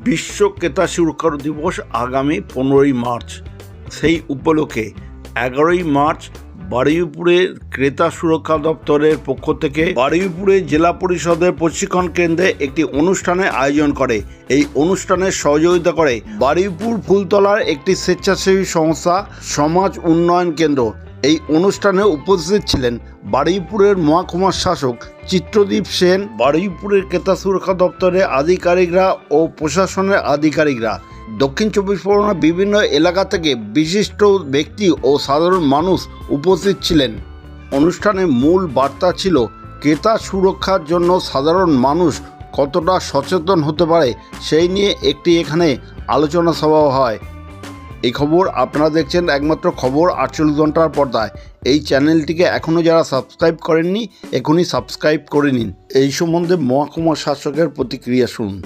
বিশ্ব ক্রেতা সুরক্ষা দিবস আগামী 15ই মার্চ। সেই উপলক্ষে 11ই মার্চ বারুইপুরের ক্রেতা সুরক্ষা দপ্তরের পক্ষ থেকে বারুইপুরে জেলা পরিষদের প্রশিক্ষণ কেন্দ্রে একটি অনুষ্ঠানের আয়োজন করে। এই অনুষ্ঠানের সহযোগিতা করে বারুইপুর ফুলতলার একটি স্বেচ্ছাসেবী সংস্থা সমাজ উন্নয়ন কেন্দ্র। এই অনুষ্ঠানে উপস্থিত ছিলেন বারুইপুরের মহকুমার শাসক চিত্রদীপ সেন, বারুইপুরের ক্রেতা সুরক্ষা দপ্তরের আধিকারিকরা ও প্রশাসনের আধিকারিকরা। দক্ষিণ চব্বিশ পরগনার বিভিন্ন এলাকা থেকে বিশিষ্ট ব্যক্তি ও সাধারণ মানুষ উপস্থিত ছিলেন। অনুষ্ঠানের মূল বার্তা ছিল ক্রেতা সুরক্ষার জন্য সাধারণ মানুষ কতটা সচেতন হতে পারে সেই নিয়ে একটি এখানে আলোচনা সভা হয়। এই খবর আপনারা দেখছেন একমাত্র খবর 48 ঘন্টার পর্দায়। এই চ্যানেলটিকে এখনও যারা সাবস্ক্রাইব করেননি এখনই সাবস্ক্রাইব করে নিন। এই সম্বন্ধে মহকুমা শাসকের প্রতিক্রিয়া শুনুন।